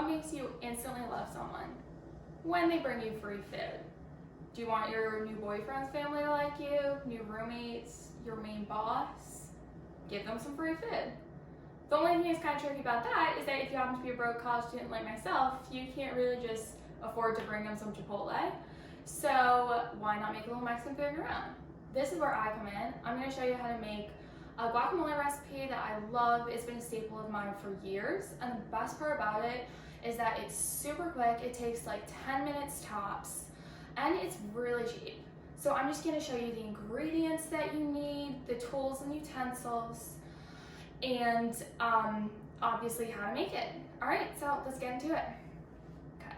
What makes you instantly love someone? When they bring you free food. Do you want your new boyfriend's family to like you, new roommates, your main boss? Give them some free food. The only thing that's kind of tricky about that is that if you happen to be a broke college student like myself, you can't really just afford to bring them some Chipotle. So why not make a little Mexican food of your own? This is where I come in. I'm going to show you how to make a guacamole recipe that I love. It's been a staple of mine for years, and the best part about it is that it's super quick. It takes like 10 minutes tops, and it's really cheap. So I'm just going to show you the ingredients that you need, the tools and utensils, and obviously how to make it. All right, so let's get into it. Okay.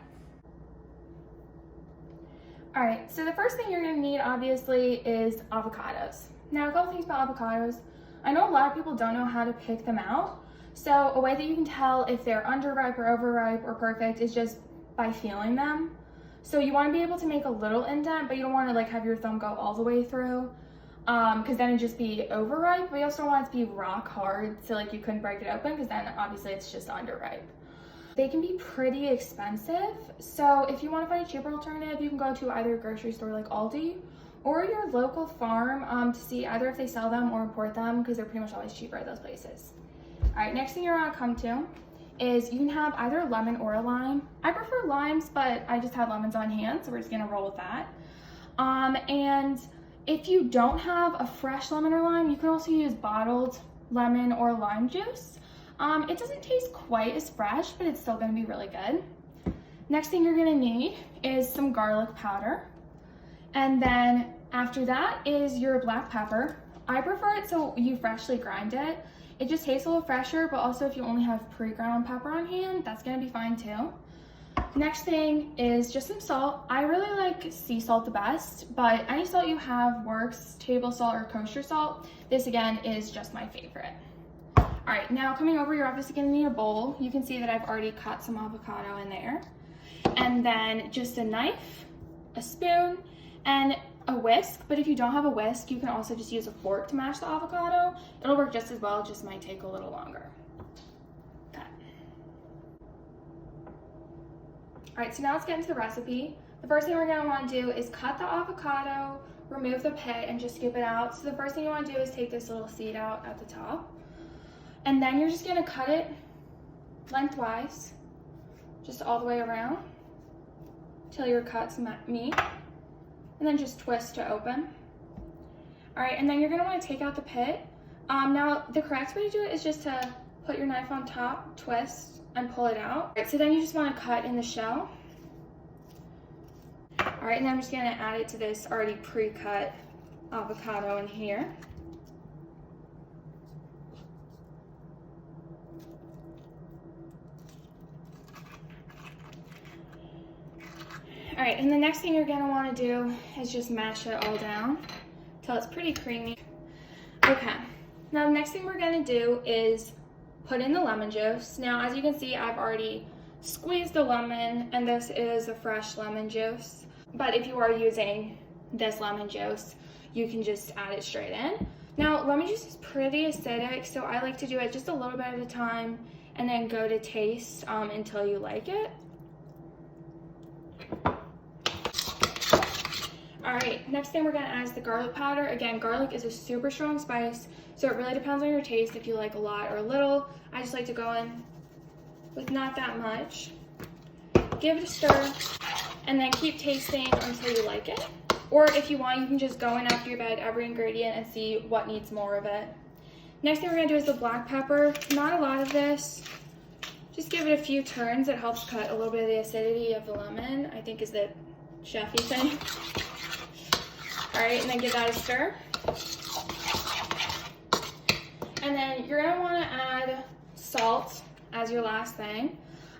All right, so the first thing you're going to need obviously is avocados. Now, a couple things about avocados. I know a lot of people don't know how to pick them out. So a way that you can tell if they're underripe or overripe or perfect is just by feeling them. So you want to be able to make a little indent, but you don't want to like have your thumb go all the way through, because then it'd just be overripe. But you also don't want it to be rock hard, so like you couldn't break it open, because then obviously it's just underripe. They can be pretty expensive. So if you want to find a cheaper alternative, you can go to either a grocery store like Aldi or your local farm to see either if they sell them or import them, because they're pretty much always cheaper at those places. All right, next thing you're gonna come to is you can have either a lemon or a lime. I prefer limes, but I just have lemons on hand, so we're just gonna roll with that. And if you don't have a fresh lemon or lime, you can also use bottled lemon or lime juice. It doesn't taste quite as fresh, but it's still gonna be really good. Next thing you're gonna need is some garlic powder. And then after that is your black pepper. I prefer it so you freshly grind it. It just tastes a little fresher, but also if you only have pre-ground pepper on hand, that's gonna be fine too. Next thing is just some salt. I really like sea salt the best, but any salt you have works, table salt or kosher salt. This again is just my favorite. All right, now coming over, you're obviously gonna need a bowl. You can see that I've already cut some avocado in there. And then just a knife, a spoon, and a whisk. But if you don't have a whisk, you can also just use a fork to mash the avocado. It'll work just as well, it just might take a little longer. Okay. All right, so now let's get into the recipe. The first thing we're gonna wanna do is cut the avocado, remove the pit, and just scoop it out. So the first thing you wanna do is take this little seed out at the top. And then you're just gonna cut it lengthwise, just all the way around, till your cuts meet. And then just twist to open. All right, and then you're gonna wanna take out the pit. Now, the correct way to do it is just to put your knife on top, twist, and pull it out. All right, so then you just wanna cut in the shell. All right, and then I'm just gonna add it to this already pre-cut avocado in here. All right, and the next thing you're gonna wanna do is just mash it all down until it's pretty creamy. Okay, now the next thing we're gonna do is put in the lemon juice. Now, as you can see, I've already squeezed the lemon, and this is a fresh lemon juice. But if you are using this lemon juice, you can just add it straight in. Now, lemon juice is pretty acidic, so I like to do it just a little bit at a time and then go to taste until you like it. All right, next thing we're gonna add is the garlic powder. Again, garlic is a super strong spice, so it really depends on your taste if you like a lot or a little. I just like to go in with not that much. Give it a stir, and then keep tasting until you like it. Or if you want, you can just go in after you've added every ingredient and see what needs more of it. Next thing we're gonna do is the black pepper. Not a lot of this. Just give it a few turns. It helps cut a little bit of the acidity of the lemon, I think is the chefy thing. All right, and then give that a stir. And then you're gonna wanna add salt as your last thing.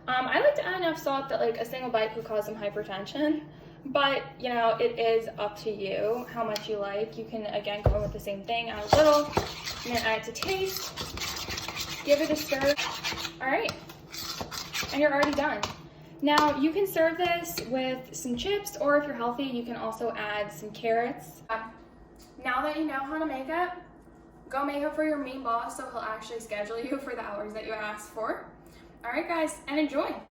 I like to add enough salt that like a single bite could cause some hypertension, but you know, it is up to you how much you like. You can, again, go with the same thing, add a little, and then add it to taste. Give it a stir. All right, and you're already done. Now, you can serve this with some chips, or if you're healthy, you can also add some carrots. Now that you know how to make it, go make it for your main boss so he'll actually schedule you for the hours that you asked for. All right, guys, and enjoy.